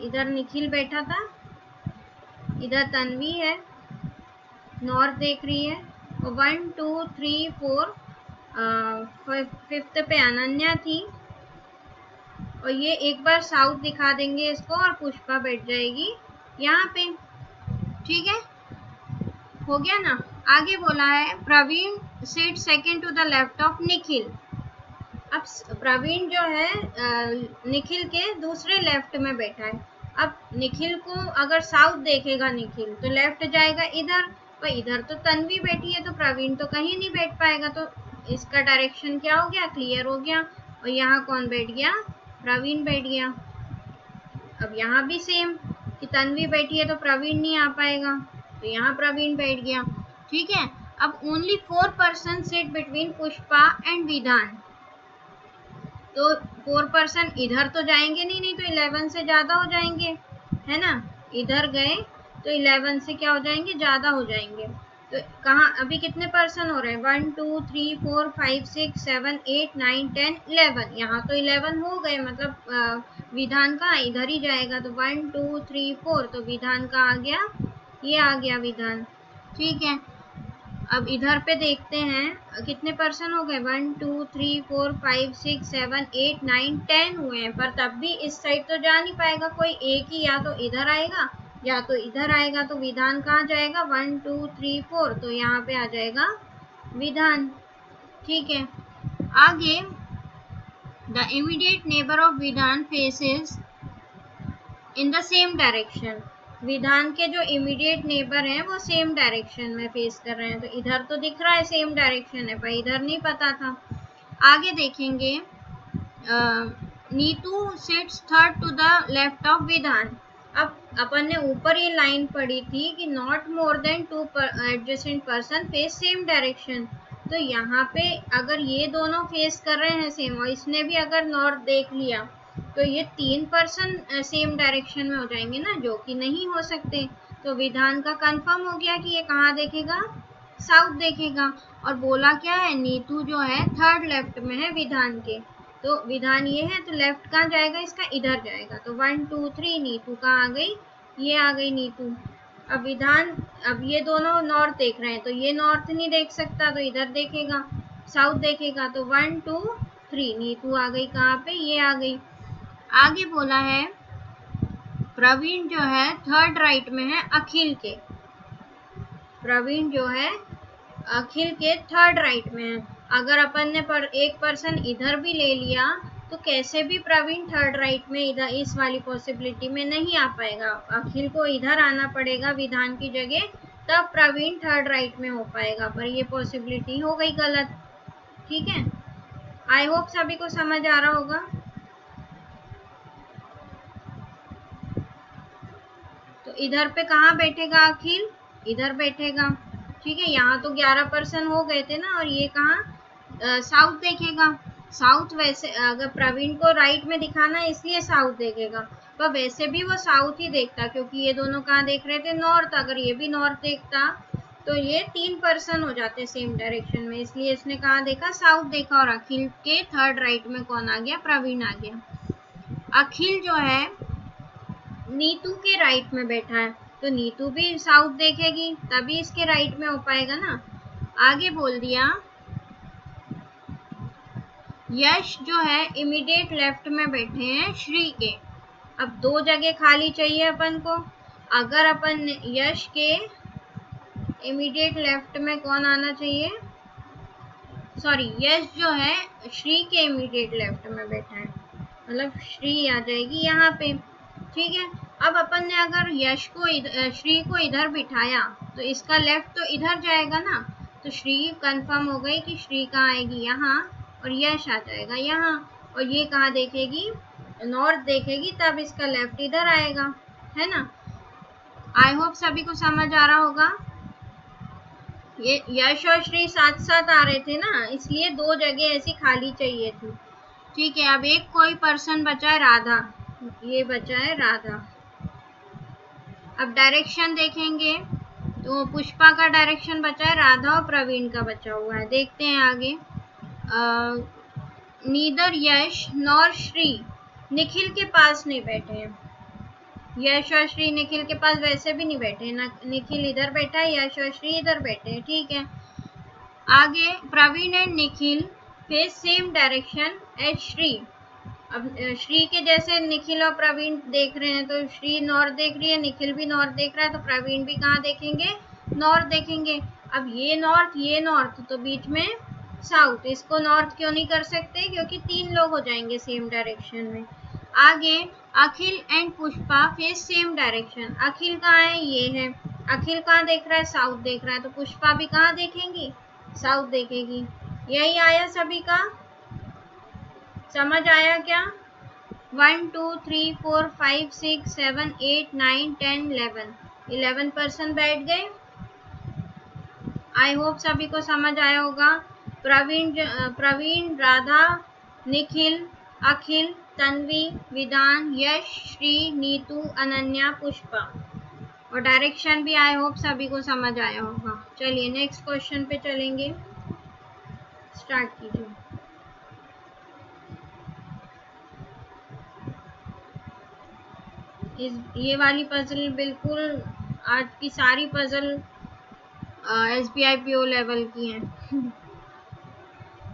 इधर निखिल बैठा था, इधर तन्वी है, नॉर्थ देख रही है, और 1 2 3 4 5th पे अनन्या थी, और ये एक बार साउथ दिखा देंगे इसको, और पुष्पा बैठ जाएगी यहाँ पे। ठीक है, हो गया ना। आगे बोला है Praveen sit 2nd to the left of Nikhil. अब प्रवीण जो है निखिल के दूसरे लेफ्ट में बैठा है। अब निखिल को अगर साउथ देखेगा निखिल, तो लेफ्ट जाएगा इधर, पर इधर तो तन्वी बैठी है, तो प्रवीण तो कहीं नहीं बैठ पाएगा, तो इसका डायरेक्शन क्या हो गया, क्लियर हो गया। और यहाँ कौन बैठ गया, प्रवीण बैठ गया। अब यहाँ भी सेम कि तन्वी बैठी है तो प्रवीण नहीं आ पाएगा, तो यहाँ प्रवीण बैठ गया। ठीक है, अब only 4 person sit between Pushpa and विधान, तो 4 पर्सन इधर तो जाएंगे नहीं, नहीं तो 11 से ज्यादा हो जाएंगे, है ना। इधर गए तो 11 से क्या हो जाएंगे, ज्यादा हो जाएंगे। तो कहाँ अभी कितने पर्सन हो रहे हैं, 1 2 3 4 5 6 7 8 9 10 11, यहाँ तो 11 हो गए, मतलब विधान का इधर ही जाएगा, तो 1 2 3 4, तो विधान का आ गया, ये आ गया विधान। ठीक है, अब इधर पे देखते हैं कितने पर्सन हो गए, 1 2 3 4 5 6 7 8 9 10 हुए हैं, पर तब भी इस साइड तो जा नहीं पाएगा कोई, एक ही या तो इधर आएगा या तो इधर आएगा, तो विधान कहाँ जाएगा, 1 2 3 4, तो यहाँ पे आ जाएगा विधान। ठीक है, आगे द इमीडिएट नेबर ऑफ विधान faces in the same direction. विधान के जो इमीडिएट नेबर हैं वो सेम डायरेक्शन में फेस कर रहे हैं, तो इधर तो दिख रहा है सेम डायरेक्शन है, पर इधर नहीं पता था। आगे देखेंगे Neetu sits 3rd to the left of Vidhan. अब अपन ने ऊपर ये लाइन पढ़ी थी कि not more than 2 adjacent person face same direction, तो यहाँ पे अगर ये दोनों फेस कर रहे हैं सेम, और इसने भी अगर नॉर्थ देख लिया, तो ये 3 पर्सन सेम डायरेक्शन में हो जाएंगे ना, जो कि नहीं हो सकते। तो विधान का कंफर्म हो गया कि ये कहाँ देखेगा, साउथ देखेगा। और बोला क्या है, नीतू जो है 3rd लेफ्ट में है विधान के, तो विधान ये है, तो लेफ्ट कहाँ जाएगा इसका, इधर जाएगा, तो 1 2 3 नीतू कहाँ आ गई, ये आ गई नीतू। अब विधान, अब ये दोनों नॉर्थ देख रहे हैं, तो ये नॉर्थ नहीं देख सकता, तो इधर देखेगा, साउथ देखेगा, तो 1 2 3 नीतू आ गई कहाँ पे, ये आ गई। आगे बोला है प्रवीण जो है 3rd राइट में है अखिल के, प्रवीण जो है अखिल के 3rd राइट में है। अगर अपन ने एक पर्सन इधर भी ले लिया, तो कैसे भी प्रवीण 3rd राइट में इधर इस वाली पॉसिबिलिटी में नहीं आ पाएगा, अखिल को इधर आना पड़ेगा विधान की जगह, तब प्रवीण 3rd राइट में हो पाएगा, पर ये पॉसिबिलिटी हो गई गलत। ठीक है, आई होप सभी को समझ आ रहा होगा। तो इधर पे कहाँ बैठेगा अखिल, इधर बैठेगा, ठीक है, यहाँ तो 11% हो गए थे ना, और ये कहाँ साउथ देखेगा। साउथ वैसे अगर प्रवीण को राइट में दिखाना है इसलिए साउथ देखेगा, पर वैसे भी वो साउथ ही देखता, क्योंकि ये दोनों कहाँ देख रहे थे, नॉर्थ। अगर ये भी नॉर्थ देखता तो ये 3% हो जाते सेम डायरेक्शन में, इसलिए इसने कहाँ देखा, साउथ देखा। और अखिल के थर्ड राइट में कौन आ गया, प्रवीण आ गया। अखिल जो है नीतू के राइट में बैठा है, तो नीतू भी साउथ देखेगी, तभी इसके राइट में हो पाएगा ना। आगे बोल दिया यश जो है इमीडिएट लेफ्ट में बैठे हैं श्री के। अब दो जगह खाली चाहिए अपन को। अगर अपन यश के इमीडिएट लेफ्ट में कौन आना चाहिए, सॉरी, यश जो है श्री के इमीडिएट लेफ्ट में बैठा है, मतलब श्री आ जाएगी यहाँ पे। ठीक है, अब अपन ने अगर यश को श्री को इधर बिठाया तो इसका लेफ्ट तो इधर जाएगा ना, तो श्री कंफर्म हो गई कि श्री कहाँ आएगी, यहाँ, और यश आ जाएगा यहाँ। और ये कहाँ देखेगी, नॉर्थ देखेगी, तब इसका लेफ्ट इधर आएगा, है ना। आई होप सभी को समझ आ रहा होगा। ये यश और श्री साथ साथ आ रहे थे ना, इसलिए दो जगह ऐसी खाली चाहिए थी। ठीक है, अब एक कोई पर्सन बचा है, राधा। ये बचा है राधा। अब डायरेक्शन देखेंगे तो पुष्पा का डायरेक्शन बचा है, राधा और प्रवीण का बचा हुआ है। देखते हैं आगे। नीदर यश नॉर श्री निखिल के पास नहीं बैठे हैं। यश और श्री निखिल के पास वैसे भी नहीं बैठे ना, निखिल इधर बैठा है, यश और श्री इधर बैठे हैं। ठीक है, आगे Praveen and Nikhil face same direction as Shri. अब श्री के जैसे निखिल और प्रवीण देख रहे हैं, तो श्री नॉर्थ देख रही है, निखिल भी नॉर्थ देख रहा है, तो प्रवीण भी कहाँ देखेंगे, नॉर्थ देखेंगे। अब ये नॉर्थ, तो बीच में साउथ, इसको नॉर्थ क्यों नहीं कर सकते, क्योंकि तीन लोग हो जाएंगे सेम डायरेक्शन में। आगे Akhil and Pushpa face same direction. Akhil कहाँ है, ये है, अखिल कहाँ देख रहा है, साउथ देख रहा है, तो पुष्पा भी कहाँ देखेंगी, साउथ देखेगी। यही आया सभी का, समझ आया क्या। 1 2 3 4 5 6 7 8 9 10 11% बैठ गए। आई होप सभी को समझ आया होगा। प्रवीण, राधा, निखिल, अखिल, तन्वी, विदान, यश, श्री, नीतू, अनन्या, पुष्पा, और डायरेक्शन भी आई होप सभी को समझ आया होगा। चलिए नेक्स्ट क्वेश्चन पे चलेंगे, स्टार्ट कीजिए। ये वाली पजल बिल्कुल आज की सारी पजल SBI PO लेवल की हैं।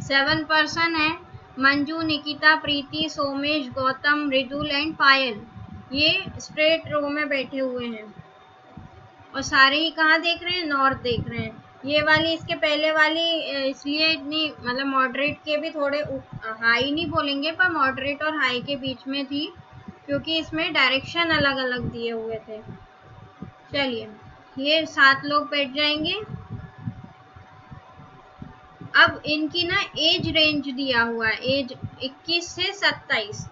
7% है, मंजू, निकिता, प्रीति, सोमेश, गौतम, मृदुल एंड पायल। ये स्ट्रेट रो में बैठे हुए हैं और सारे ही कहाँ देख रहे हैं, नॉर्थ देख रहे हैं। ये वाली इसके पहले वाली इसलिए इतनी, मतलब मॉडरेट के भी थोड़े हाई नहीं बोलेंगे, पर मॉडरेट और हाई के बीच में थी, क्योंकि इसमें डायरेक्शन अलग अलग दिए हुए थे। चलिए, ये 7 लोग बैठ जाएंगे। अब इनकी ना एज रेंज दिया हुआ है, एज 21 से 27,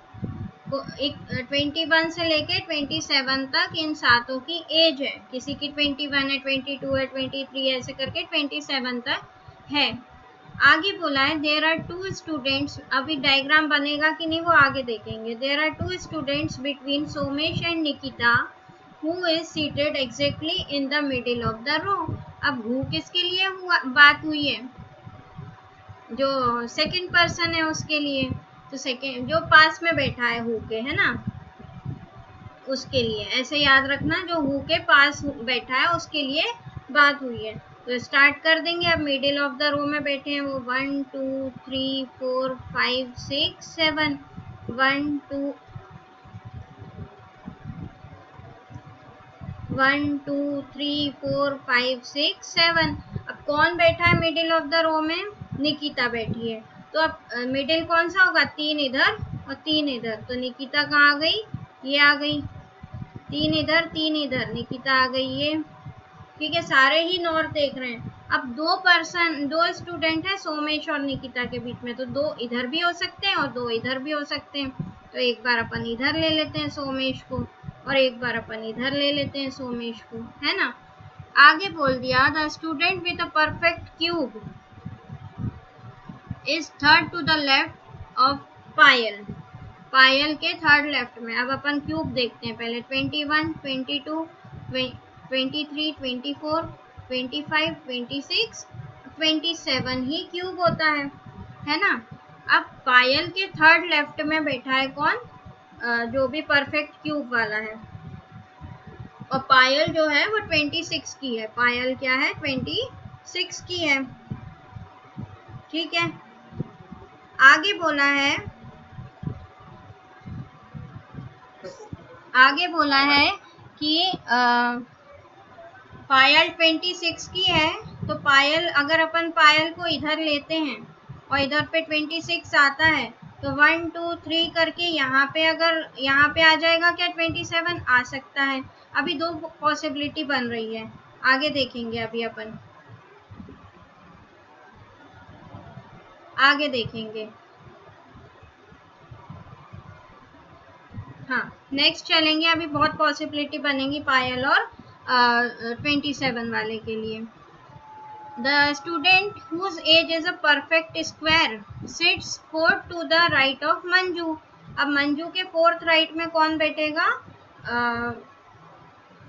21 से लेके 27 तक इन सातों की एज है। किसी की 21 है, 22 है, 23, ऐसे करके 27 तक है। आगे बोला है देयर आर 2 स्टूडेंट्स। अभी डायग्राम बनेगा कि नहीं वो आगे देखेंगे। There are 2 students between Somesh and Nikita who is seated exactly in the middle of the row. अब हु किसके लिए बात हुई है, जो सेकंड पर्सन है उसके लिए, तो सेकंड जो पास में बैठा है हु के, है ना, उसके लिए। ऐसे याद रखना, जो हु के पास बैठा है उसके लिए बात हुई है। तो स्टार्ट कर देंगे। अब मिडिल ऑफ द रो में बैठे हैं वो 1 2 3 4 5 6 7 1 2 3 4 5 6 7। अब कौन बैठा है मिडिल ऑफ द रो में, निकिता बैठी है। तो अब मिडिल कौन सा होगा, 3 इधर और 3 इधर, तो निकिता कहाँ आ गई, ये आ गई, 3 इधर 3 इधर, निकिता आ गई ये। ठीक है, सारे ही नॉर्थ देख रहे हैं। अब दो स्टूडेंट है सोमेश और निकिता के बीच में, तो 2 इधर भी हो सकते हैं और 2 इधर भी हो सकते हैं। तो एक बार अपन इधर ले लेते हैं सोमेश को, और एक बार अपन इधर ले लेते हैं सोमेश को, है ना। आगे बोल दिया the student with a perfect cube is third to the left of Payal. Payal के थर्ड लेफ्ट में। अब अपन क्यूब देखते हैं पहले। 21, 22, 23, 24, 25, 26, 27 ही क्यूब होता है ना। अब पायल के थर्ड लेफ्ट में बैठा है कौन? जो भी परफेक्ट क्यूब वाला है। और पायल जो है वो 26 की है। पायल क्या है? 26 की है। ठीक है। आगे बोला है कि पायल 26 की है। तो पायल, अगर अपन पायल को इधर लेते हैं और इधर पे 26 आता है तो 1 2 3 करके यहाँ पे, अगर यहाँ पे आ जाएगा क्या? 27 आ सकता है। अभी दो पॉसिबिलिटी बन रही है, आगे देखेंगे। अभी अपन आगे देखेंगे। हाँ, नेक्स्ट चलेंगे। अभी बहुत पॉसिबिलिटी बनेंगी पायल और 27 वाले के लिए। The student whose age is a perfect square sits fourth to the right of Manju. अब मंजू के फोर्थ राइट में कौन बैठेगा?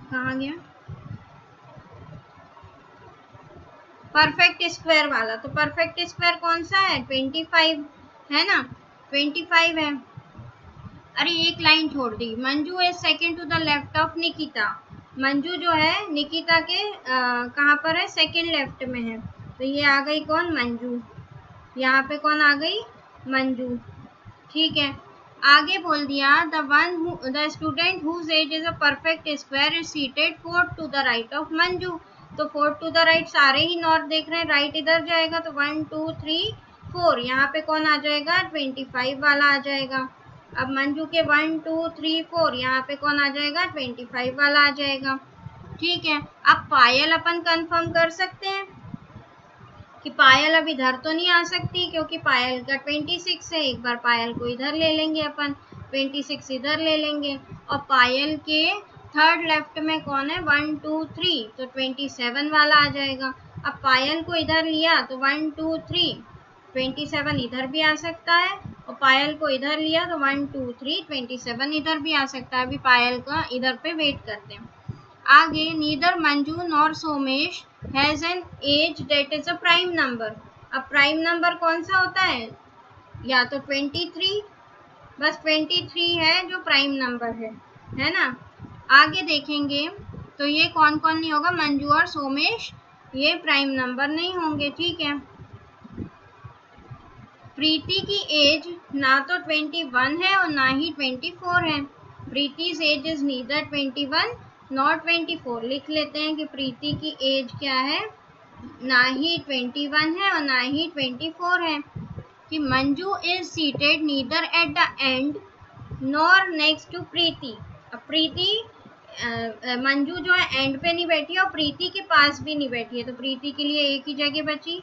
कहाँ गया? परफेक्ट स्क्वायर वाला। तो परफेक्ट स्क्वायर कौन सा है? 25 है ना, 25 है। अरे एक लाइन छोड़ दी। Manju is second to the left of Nikita. Manju जो है निकिता के कहाँ पर है? सेकेंड लेफ्ट में है। तो ये आ गई कौन? मंजू। यहाँ पे कौन आ गई? मंजू। ठीक है। आगे बोल दिया the student whose age is a perfect square is seated fourth to the right of Manju. तो फोर्थ टू द राइट सारे ही नॉर्थ देख रहे हैं, राइट इधर जाएगा तो 1 2 3 4 यहाँ पे कौन आ जाएगा? 25 वाला आ जाएगा। अब मंजू के 1 2 3 4 यहाँ पे कौन आ जाएगा? 25 वाला आ जाएगा। ठीक है। अब पायल अपन कंफर्म कर सकते हैं कि पायल अब इधर तो नहीं आ सकती, क्योंकि पायल का 26 है। एक बार पायल को इधर ले लेंगे अपन, 26 इधर ले लेंगे। और पायल के थर्ड लेफ्ट में कौन है? 1 2 3, तो 27 वाला आ जाएगा। अब पायल को इधर लिया तो 1 2 3, 27 इधर भी आ सकता है। और पायल को इधर लिया तो 1 2 3, 27 इधर भी आ सकता है। अभी पायल का इधर पे वेट करते हैं। आगे neither Manju nor Somesh has an age that is a prime number. अब प्राइम नंबर कौन सा होता है? या तो 23, बस 23 है जो प्राइम नंबर है ना। आगे देखेंगे तो ये कौन कौन नहीं होगा? मंजू और सोमेश ये प्राइम नंबर नहीं होंगे। ठीक है। प्रीति की एज ना तो 21 है और ना ही 24 है। प्रीति's एज इज नीदर 21 नॉट 24। लिख लेते हैं कि प्रीति की एज क्या है? ना ही 21 है और ना ही 24 है। कि Manju is seated neither at the end nor next to Preeti. अब प्रीति मंजू जो है एंड पे नहीं बैठी और प्रीति के पास भी नहीं बैठी है। तो प्रीति के लिए एक ही जगह बची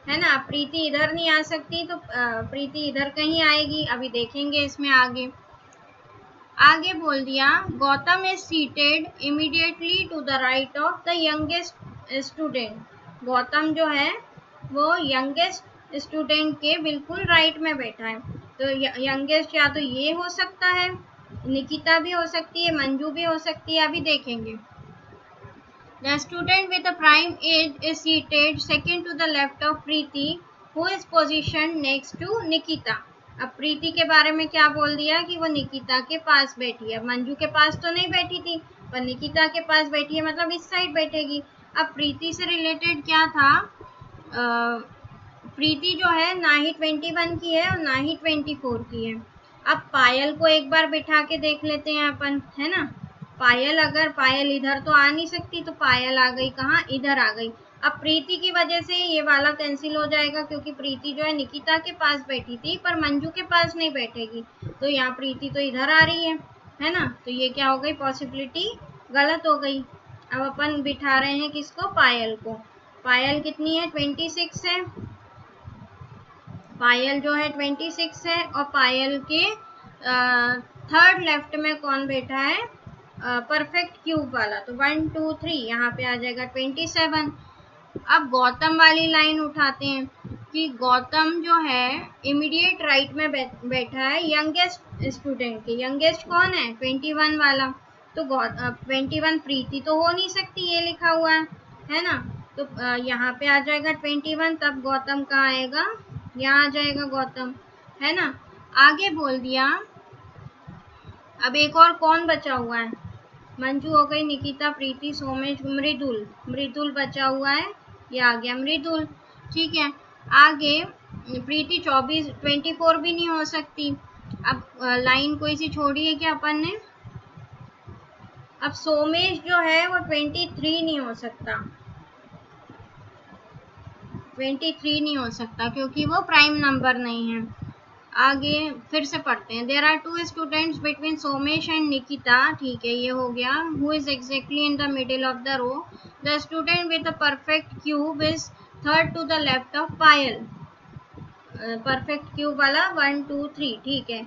है ना। प्रीति इधर नहीं आ सकती, तो प्रीति इधर कहीं आएगी। अभी देखेंगे इसमें आगे बोल दिया Gautam is seated immediately to the right of the youngest student. Gautam जो है वो यंगेस्ट स्टूडेंट के बिल्कुल राइट में बैठा है। तो यंगेस्ट या तो ये हो सकता है, निकिता भी हो सकती है, मंजू भी हो सकती है। अभी देखेंगे। The student with the prime age is seated second to the left of Preeti, who is positioned next to Nikita. अब प्रीति के बारे में क्या बोल दिया कि वो निकिता के पास बैठी है। मंजू के पास तो नहीं बैठी थी, पर निकिता के पास बैठी है, मतलब इस साइड बैठेगी। अब प्रीति से रिलेटेड क्या था? प्रीति जो है ना ही 21 की है और ना ही 24 की है। अब पायल को एक बार बिठा के देख लेते हैं अपन, है ना। पायल इधर तो आ नहीं सकती, तो पायल आ गई कहाँ? इधर आ गई। अब प्रीति की वजह से ये वाला कैंसिल हो जाएगा, क्योंकि प्रीति जो है निकिता के पास बैठी थी पर मंजू के पास नहीं बैठेगी। तो यहाँ प्रीति तो इधर आ रही है ना। तो ये क्या हो गई? पॉसिबिलिटी गलत हो गई। अब अपन बिठा रहे हैं किसको? पायल को। पायल कितनी है? 26 है। पायल जो है 26 है। और पायल के थर्ड लेफ्ट में कौन बैठा है? परफेक्ट क्यूब वाला, तो 1 2 3 यहाँ पे आ जाएगा 27। अब गौतम वाली लाइन उठाते हैं कि गौतम जो है इमीडिएट राइट में बैठा है यंगेस्ट स्टूडेंट के। यंगेस्ट कौन है? 21 वाला। तो 21 प्रीति तो हो नहीं सकती, ये लिखा हुआ है ना। तो यहाँ पे आ जाएगा 21, तब गौतम कहाँ आएगा? यहाँ आ जाएगा गौतम, है ना। आगे बोल दिया। अब एक और कौन बचा हुआ है? मंजू हो गई, निकिता, प्रीति, सोमेश, मृदुल। मृदुल बचा हुआ है, ये आ गया मृदुल। ठीक है, आगे प्रीति 24 भी नहीं हो सकती। अब लाइन कोई सी छोड़ी है क्या अपन ने? अब सोमेश जो है वो 23 नहीं हो सकता, 23 नहीं हो सकता क्योंकि वो प्राइम नंबर नहीं है। आगे फिर से पढ़ते हैं। There are 2 students between Somesh and Nikita. ठीक है, ये हो गया। Who is exactly in the middle of the row? The student with the perfect cube is third to the left of Payal. Perfect cube वाला 1 2 3। ठीक है,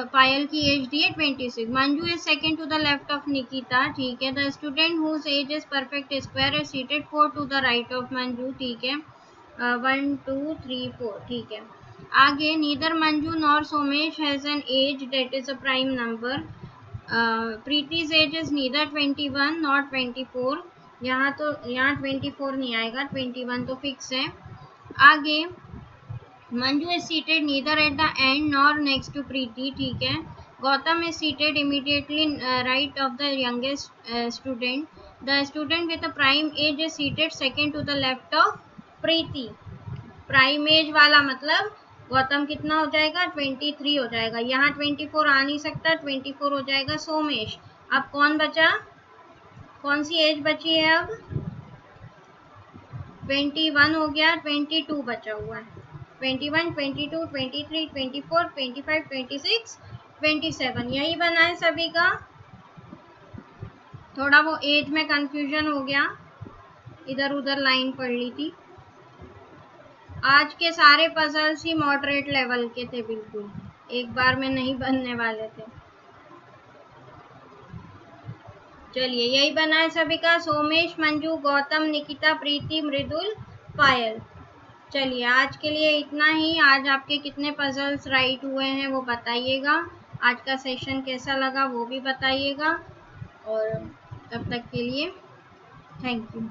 पायल की एज दी है 26। Manju is second to the left of Nikita. ठीक है, the student whose age is perfect square is seated 4 to the right of Manju. ठीक है, 1 2 3 4। ठीक है, आगे neither Manju nor Somesh has an age that is a prime number. प्रीति's एज इज नीदर 21 नॉर 24। यहाँ 24 नहीं आएगा, 21 तो फिक्स है। आगे Manju is seated neither at the end nor next to Preeti. ठीक है, Gautam is seated immediately right of the youngest student. The student with the prime age is seated second to the left of Preeti. Prime age वाला मतलब गौतम कितना हो जाएगा? 23 हो जाएगा। यहाँ 24 आ नहीं सकता, 24 हो जाएगा सोमेश। अब कौन बचा? कौन सी एज बची है? अब 21 हो गया, 22 बचा हुआ है। 21 22 23 24 25 26 27 यही बना है सभी का। थोड़ा वो एज में कंफ्यूजन हो गया, इधर उधर लाइन पढ़ ली थी। आज के सारे पजल्स ही मॉडरेट लेवल के थे, बिल्कुल एक बार में नहीं बनने वाले थे। चलिए, यही बना है सभी का। सोमेश, मंजू, गौतम, निकिता, प्रीति, मृदुल, पायल। चलिए, आज के लिए इतना ही। आज आपके कितने पजल्स राइट हुए हैं वो बताइएगा। आज का सेशन कैसा लगा वो भी बताइएगा। और तब तक के लिए थैंक यू।